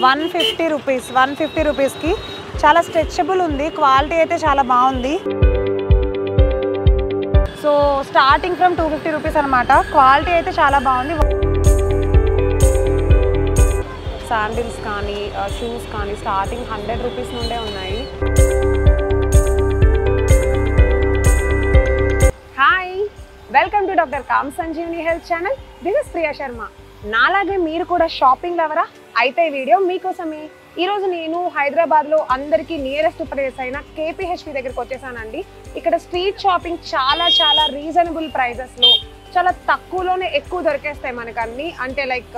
150 rupees. 150 రూపీస్కి చాలా stretchable ఉంది, క్వాలిటీ అయితే చాలా బాగుంది. సో స్టార్టింగ్ ఫ్రమ్ 250 రూపీస్ అనమాట. క్వాలిటీ అయితే చాలా బాగుంది. శాండిల్స్ కానీ షూస్ కానీ స్టార్టింగ్ 100 రూపీస్ నుండే ఉన్నాయి. Hi, welcome to doctor com Sanjeevani health channel. This is Priya Sharma. నాలాగే మీరు కూడా షాపింగ్ లవరా? అయితే ఈ వీడియో మీకోసమే. ఈరోజు నేను హైదరాబాద్లో అందరికీ నియరెస్ట్ ప్లేస్ అయిన KPHP దగ్గరికి వచ్చేసానండి. ఇక్కడ స్ట్రీట్ షాపింగ్ చాలా రీజనబుల్ ప్రైజెస్లో చాలా తక్కువలోనే ఎక్కువ దొరికేస్తాయి మనకు అన్నీ. అంటే లైక్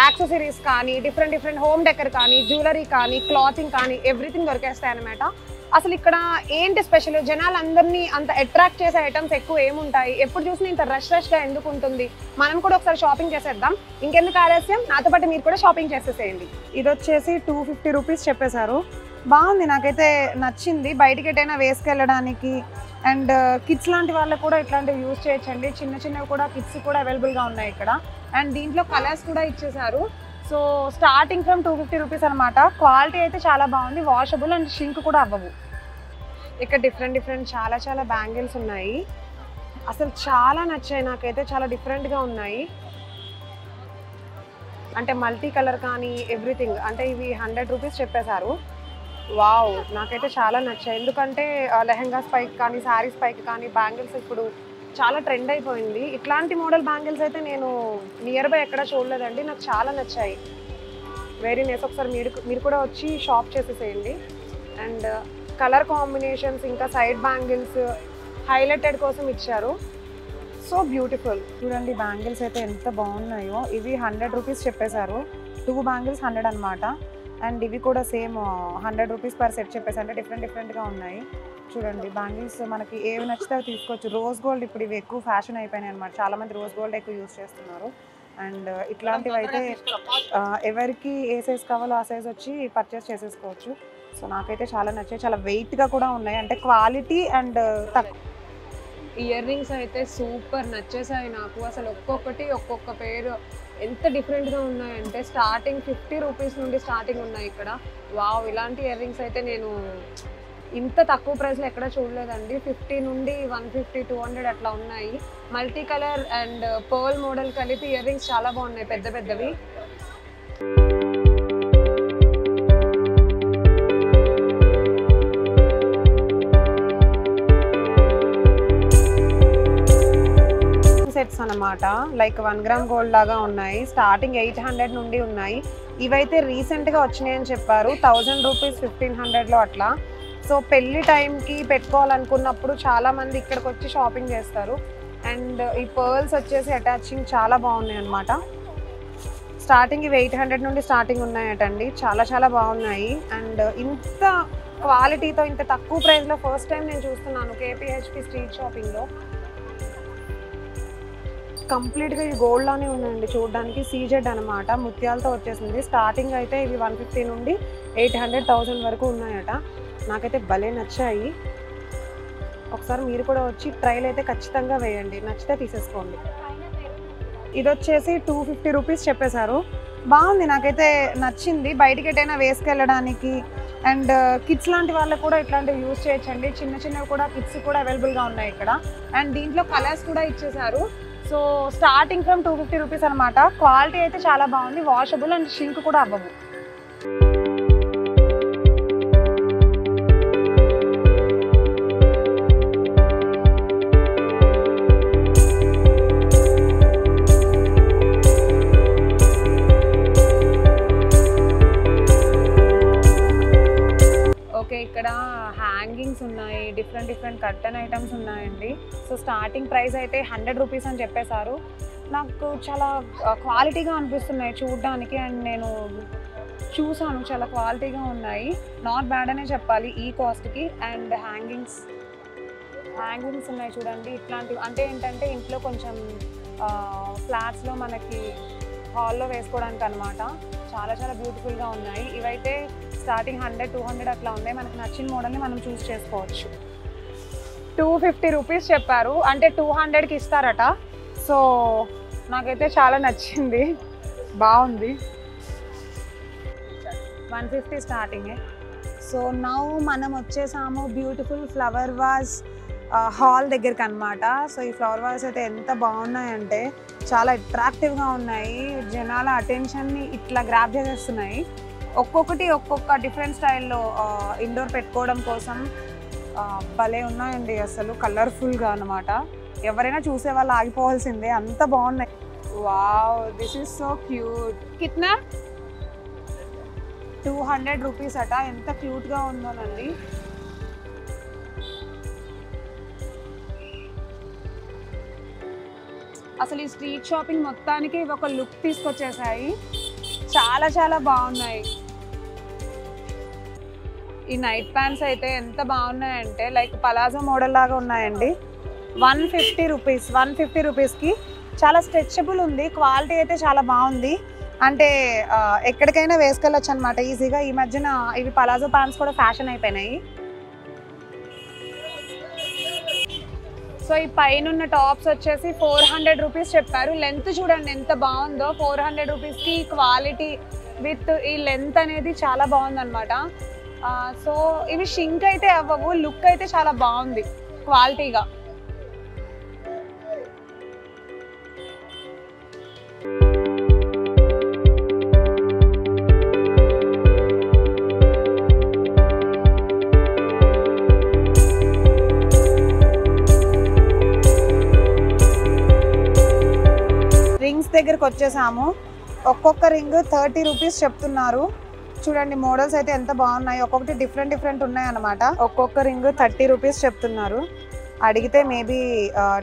యాక్సెసరీస్ కానీ, డిఫరెంట్ హోమ్ డెకర్ కానీ, జ్యువెలరీ కానీ, క్లాతింగ్ కానీ ఎవ్రీథింగ్ దొరికేస్తాయి అనమాట. అసలు ఇక్కడ ఏంటి స్పెషల్, జనాలందరినీ అంత అట్రాక్ట్ చేసే ఐటమ్స్ ఎక్కువ ఏముంటాయి, ఎప్పుడు చూసినా ఇంత రష్గా ఎందుకు ఉంటుంది? మనం కూడా ఒకసారి షాపింగ్ చేసేద్దాం. ఇంకెందుకు ఆలస్యం, నాతో పాటు మీరు కూడా షాపింగ్ చేసేసేయండి. ఇది వచ్చేసి 250 రూపీస్ చెప్పేశారు. బాగుంది, నాకైతే నచ్చింది. బయటికి ఎటైనా వేసుకెళ్ళడానికి అండ్ కిడ్స్ లాంటి వాళ్ళకు కూడా ఇట్లాంటివి యూజ్ చేయొచ్చండి. చిన్నవి కూడా కిడ్స్ కూడా అవైలబుల్గా ఉన్నాయి ఇక్కడ. అండ్ దీంట్లో కలర్స్ కూడా ఇచ్చేసారు. సో స్టార్టింగ్ ఫ్రమ్ 250 రూపీస్ అనమాట. క్వాలిటీ అయితే చాలా బాగుంది, వాషబుల్ అండ్ షింక్ కూడా అవ్వవు. ఇక్కడ డిఫరెంట్ చాలా బ్యాంగిల్స్ ఉన్నాయి. అసలు చాలా నచ్చాయి నాకైతే, చాలా డిఫరెంట్గా ఉన్నాయి. అంటే మల్టీ కలర్ కానీ ఎవ్రీథింగ్. అంటే ఇవి 100 రూపీస్ చెప్పేశారు. వావ్, నాకైతే చాలా నచ్చాయి. ఎందుకంటే లెహెంగాస్ పైకి కానీ, శారీస్ పైకి కానీ బ్యాంగిల్స్ ఇప్పుడు చాలా ట్రెండ్ అయిపోయింది. ఇట్లాంటి మోడల్ బ్యాంగిల్స్ అయితే నేను నియర్ బై ఎక్కడ చూడలేదండి. నాకు చాలా నచ్చాయి. Very nice. ఒకసారి మీరు కూడా వచ్చి షాప్ చేసేసేయండి. అండ్ కలర్ కాంబినేషన్స్ ఇంకా సైడ్ బ్యాంగిల్స్ హైలైటెడ్ కోసం ఇచ్చారు. So beautiful. చూడండి బ్యాంగిల్స్ అయితే ఎంత బాగున్నాయో. ఇవి 100 రూపీస్ చెప్పేశారు. 2 బ్యాంగిల్స్ 100 అనమాట. అండ్ ఇవి కూడా సేమ్ 100 రూపీస్ పర్ సెట్ చెప్పేసి, అంటే డిఫరెంట్గా ఉన్నాయి. చూడండి బ్యాంగిల్స్ మనకి ఏవి నచ్చితే అవి తీసుకోవచ్చు. రోజ్ గోల్డ్ ఇప్పుడు ఇవి ఎక్కువ ఫ్యాషన్ అయిపోయినాయి అనమాట. చాలామంది రోజ్ గోల్డ్ ఎక్కువ యూజ్ చేస్తున్నారు. అండ్ ఇట్లాంటివి అయితే ఎవరికి ఏ సైజ్ కావాలో ఆ సైజ్ వచ్చి పర్చేస్ చేసేసుకోవచ్చు. సో నాకైతే చాలా నచ్చాయి. చాలా వెయిట్గా కూడా ఉన్నాయి, అంటే క్వాలిటీ అండ్ తక్కువ. ఇయర్ రింగ్స్ అయితే సూపర్ నచ్చేసాయి నాకు. అసలు ఒక్కొక్క పేరు ఎంత డిఫరెంట్గా ఉన్నాయంటే స్టార్టింగ్ 50 రూపీస్ నుండి స్టార్టింగ్ ఉన్నాయి ఇక్కడ. వావ్, ఇలాంటి ఇయర్ రింగ్స్ అయితే నేను ఇంత తక్కువ ప్రైస్లో ఎక్కడ చూడలేదండి. 50 నుండి 150, 200 అట్లా ఉన్నాయి. Multi colour and pearl model కలిపి ఇయర్ రింగ్స్ చాలా బాగున్నాయి, పెద్దవి. సెట్స్ అనమాట. లైక్ 1 గ్రామ్ గోల్డ్ లాగా ఉన్నాయి. స్టార్టింగ్ 800 నుండి ఉన్నాయి. ఇవైతే రీసెంట్గా వచ్చినాయి అని చెప్పారు. 1000 రూపీస్ 1500లో అట్లా. సో పెళ్లి టైంకి పెట్టుకోవాలనుకున్నప్పుడు చాలామంది ఇక్కడికి వచ్చి షాపింగ్ చేస్తారు. అండ్ ఈ పర్ల్స్ వచ్చేసి అటాచింగ్ చాలా బాగున్నాయి అనమాట. స్టార్టింగ్ ఇవి 800 నుండి స్టార్టింగ్ ఉన్నాయటండి. చాలా బాగున్నాయి. అండ్ ఇంత క్వాలిటీతో ఇంత తక్కువ ప్రైస్లో ఫస్ట్ టైం నేను చూస్తున్నాను KPHP స్ట్రీట్ షాపింగ్లో. కంప్లీట్గా ఇవి గోల్డ్లోనే ఉన్నాయండి చూడడానికి. CZ అనమాట, ముత్యాలతో వచ్చేసింది. స్టార్టింగ్ అయితే ఇవి 150 నుండి 800, 1000 వరకు ఉన్నాయట. నాకైతే భలే నచ్చాయి. ఒకసారి మీరు కూడా వచ్చి ట్రైల్ అయితే ఖచ్చితంగా వేయండి, నచ్చితే తీసేసుకోండి. ఇది వచ్చేసి 250 రూపీస్ చెప్పేశారు. బాగుంది, నాకైతే నచ్చింది. బయటికి ఎటైనా వేసుకెళ్ళడానికి అండ్ కిడ్స్ లాంటి వాళ్ళకు కూడా ఇట్లాంటివి యూజ్ చేయొచ్చండి. చిన్నవి కూడా కిడ్స్ కూడా అవైలబుల్గా ఉన్నాయి ఇక్కడ. అండ్ దీంట్లో కలర్స్ కూడా ఇచ్చేసారు. సో స్టార్టింగ్ ఫ్రమ్ 250 రూపీస్ అనమాట. క్వాలిటీ అయితే చాలా బాగుంది, వాషబుల్ అండ్ షింక్ కూడా అవ్వవు. ఇక్కడ హ్యాంగింగ్స్ ఉన్నాయి, డిఫరెంట్ కర్టన్ ఐటమ్స్ ఉన్నాయండి. సో స్టార్టింగ్ ప్రైస్ అయితే 100 రూపీస్ అని చెప్పేశారు. నాకు చాలా క్వాలిటీగా అనిపిస్తున్నాయి చూడడానికి. అండ్ నేను చూసాను, చాలా క్వాలిటీగా ఉన్నాయి. నాట్ బ్యాడ్ అనే చెప్పాలి ఈ కాస్ట్కి. అండ్ హ్యాంగింగ్స్ ఉన్నాయి చూడండి. ఇట్లాంటివి అంటే ఏంటంటే ఇంట్లో కొంచెం ఫ్లాట్స్లో మనకి హాల్లో వేసుకోవడానికి అనమాట. చాలా బ్యూటిఫుల్గా ఉన్నాయి. ఇవైతే స్టార్టింగ్ 100, 200 అట్లా ఉన్నాయి. మనకు నచ్చిన మోడల్ని మనం చూస్ చేసుకోవచ్చు. 250 రూపీస్ చెప్పారు, అంటే 200కి ఇస్తారట. సో నాకైతే చాలా నచ్చింది, బాగుంది. 150 స్టార్టింగే. సో నౌ మనం వచ్చేసాము బ్యూటిఫుల్ ఫ్లవర్ వాజ్ హాల్ దగ్గరికి అనమాట. సో ఈ ఫ్లవర్ వాజ్ అయితే ఎంత బాగున్నాయంటే చాలా అట్రాక్టివ్గా ఉన్నాయి. జనాల అటెన్షన్ని ఇట్లా గ్రాప్ చేసేస్తున్నాయి. ఒక్కొక్కటి ఒక్కొక్క డిఫరెంట్ స్టైల్లో ఇండోర్ పెట్టుకోవడం కోసం భలే ఉన్నాయండి. అసలు కలర్ఫుల్గా అనమాట. ఎవరైనా చూసే వాళ్ళు ఆగిపోవాల్సిందే, అంత బాగున్నాయి. Wow, this is so cute. కిట్నా 200 రూపీస్ అట. ఎంత క్యూట్గా ఉందోనండి. అసలు ఈ స్ట్రీట్ షాపింగ్ మొత్తానికి ఒక లుక్ తీసుకొచ్చేసాయి. చాలా చాలా బాగున్నాయి. ఈ నైట్ ప్యాంట్స్ అయితే ఎంత బాగున్నాయంటే లైక్ పలాజో మోడల్ లాగా ఉన్నాయండి. 150 రూపీస్. 150 రూపీస్కి చాలా స్ట్రెచబుల్ ఉంది. క్వాలిటీ అయితే చాలా బాగుంది. అంటే ఎక్కడికైనా వేసుకెళ్ళొచ్చు అనమాట ఈజీగా. ఈ మధ్యన ఇవి పలాజో ప్యాంట్స్ కూడా ఫ్యాషన్ అయిపోయినాయి. సో ఈ పైన ఉన్న టాప్స్ వచ్చేసి 400 రూపీస్ చెప్పారు. లెంత్ చూడండి ఎంత బాగుందో. 400 రూపీస్కి క్వాలిటీ విత్ ఈ లెంత్ అనేది చాలా బాగుందన్నమాట. సో ఇవి షింక్ అయితే అవ్వవు. లుక్ అయితే చాలా బాగుంది క్వాలిటీగా. రింగ్స్ దగ్గరకు వచ్చేసాము. ఒక్కొక్క రింగ్ 30 రూపీస్ చెప్తున్నారు. చూడండి మోడల్స్ అయితే ఎంత బాగున్నాయి. ఒక్కొక్కటి డిఫరెంట్ ఉన్నాయి అన్నమాట. ఒక్కొక్క రింగ్ 30 రూపీస్ చెప్తున్నారు. అడిగితే మేబీ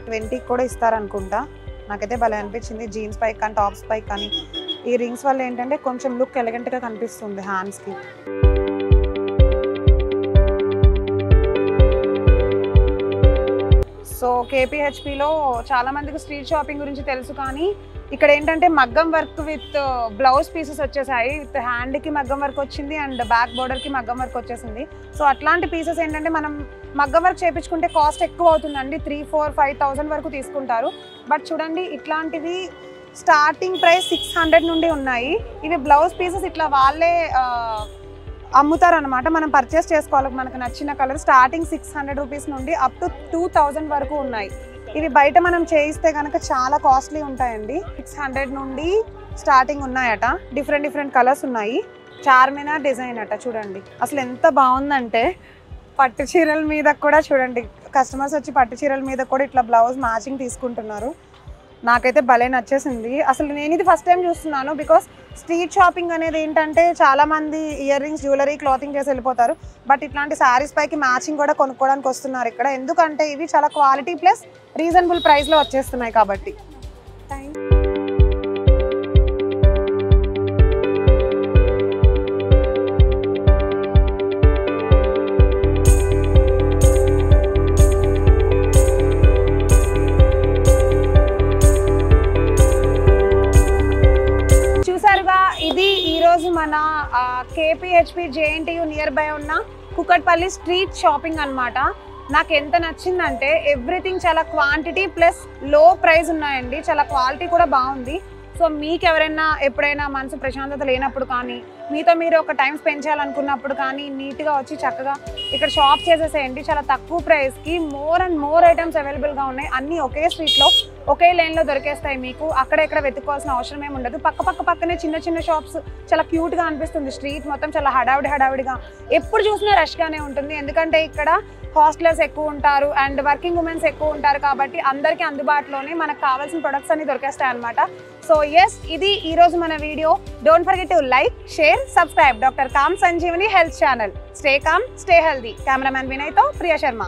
20 కూడా ఇస్తారనుకుంటా. నాకైతే భలే అనిపించింది. జీన్స్ పైకి కానీ టాప్స్ పైకి కానీ ఈ రింగ్స్ వల్ల ఏంటంటే కొంచెం లుక్ ఎలిగెంట్గా కనిపిస్తుంది హ్యాండ్స్కి. సో కేపీహెచ్పిలో చాలా మందికి స్ట్రీట్ షాపింగ్ గురించి తెలుసు, కానీ ఇక్కడ ఏంటంటే మగ్గం వర్క్ విత్ బ్లౌజ్ పీసెస్ వచ్చేసాయి. విత్ హ్యాండ్కి మగ్గం వర్క్ వచ్చింది అండ్ బ్యాక్ బోర్డర్కి మగ్గం వర్క్ వచ్చేసింది. సో అట్లాంటి పీసెస్ ఏంటంటే మనం మగ్గం వర్క్ చేయించుకుంటే కాస్ట్ ఎక్కువ అవుతుందండి. 3, 4, 5,000 వరకు తీసుకుంటారు. బట్ చూడండి ఇట్లాంటివి స్టార్టింగ్ ప్రైస్ 600 నుండి ఉన్నాయి. ఇవి బ్లౌజ్ పీసెస్ ఇట్లా వాళ్ళే అమ్ముతారనమాట. మనం పర్చేస్ చేసుకోవాలి మనకు నచ్చిన కలర్. స్టార్టింగ్ 600 రూపీస్ నుండి అప్ టు 2000 వరకు ఉన్నాయి. ఇవి బయట మనం చేయిస్తే కనుక చాలా కాస్ట్లీ ఉంటాయండి. 600 నుండి స్టార్టింగ్ ఉన్నాయట. డిఫరెంట్ కలర్స్ ఉన్నాయి. చార్మినార్ డిజైన్ అట. చూడండి అసలు ఎంత బాగుందంటే పట్టు చీరల మీద కూడా చూడండి, కస్టమర్స్ వచ్చి పట్టు చీరల మీద కూడా ఇట్లా బ్లౌజ్ మ్యాచింగ్ తీసుకుంటున్నారు. నాకైతే భలే నచ్చేసింది. అసలు నేను ఇది ఫస్ట్ టైం చూస్తున్నాను. బికాస్ స్ట్రీట్ షాపింగ్ అనేది ఏంటంటే చాలామంది ఇయర్ రింగ్స్, జ్యువెలరీ, క్లాతింగ్ చేసి వెళ్ళిపోతారు. బట్ ఇట్లాంటి శారీస్ పైకి మ్యాచింగ్ కూడా కొనుక్కోవడానికి వస్తున్నారు ఇక్కడ. ఎందుకంటే ఇవి చాలా క్వాలిటీ ప్లస్ రీజనబుల్ ప్రైస్లో వచ్చేస్తున్నాయి కాబట్టి. ఇది ఈరోజు మన కేపీహెచ్పి జేఎన్టీయూ నియర్ బై ఉన్న కుకట్పల్లి స్ట్రీట్ షాపింగ్ అనమాట. నాకు ఎంత నచ్చిందంటే ఎవ్రీథింగ్ చాలా క్వాంటిటీ ప్లస్ లో ప్రైస్ ఉన్నాయండి. చాలా క్వాలిటీ కూడా బాగుంది. సో మీకు ఎవరైనా ఎప్పుడైనా మనసు ప్రశాంతత లేనప్పుడు కానీ, మీతో మీరు ఒక టైం స్పెండ్ చేయాలనుకున్నప్పుడు కానీ నీట్గా వచ్చి చక్కగా ఇక్కడ షాప్ చేసేసేయండి. చాలా తక్కువ ప్రైస్కి మోర్ అండ్ మోర్ ఐటమ్స్ అవైలబుల్గా ఉన్నాయి. అన్నీ ఒకే స్ట్రీట్లో ఒకే లైన్లో దొరికేస్తాయి మీకు. అక్కడెక్కడ వెతుక్కోవాల్సిన అవసరం ఏమి ఉండదు. పక్కనే చిన్న షాప్స్. చాలా క్యూట్గా అనిపిస్తుంది. స్ట్రీట్ మొత్తం చాలా హడావిడిగా ఎప్పుడు చూసినా రష్గానే ఉంటుంది. ఎందుకంటే ఇక్కడ హాస్టలర్స్ ఎక్కువ ఉంటారు అండ్ వర్కింగ్ ఉమెన్స్ ఎక్కువ ఉంటారు కాబట్టి అందరికీ అందుబాటులోనే మనకు కావాల్సిన ప్రొడక్ట్స్ అన్ని దొరికేస్తాయి అనమాట. సో ఎస్, ఇది ఈరోజు మన వీడియో. Don't forget to like, share, subscribe doctor com Sanjeevani health channel. Stay calm, stay healthy. Cameraman వినయ్తో ప్రియా శర్మ.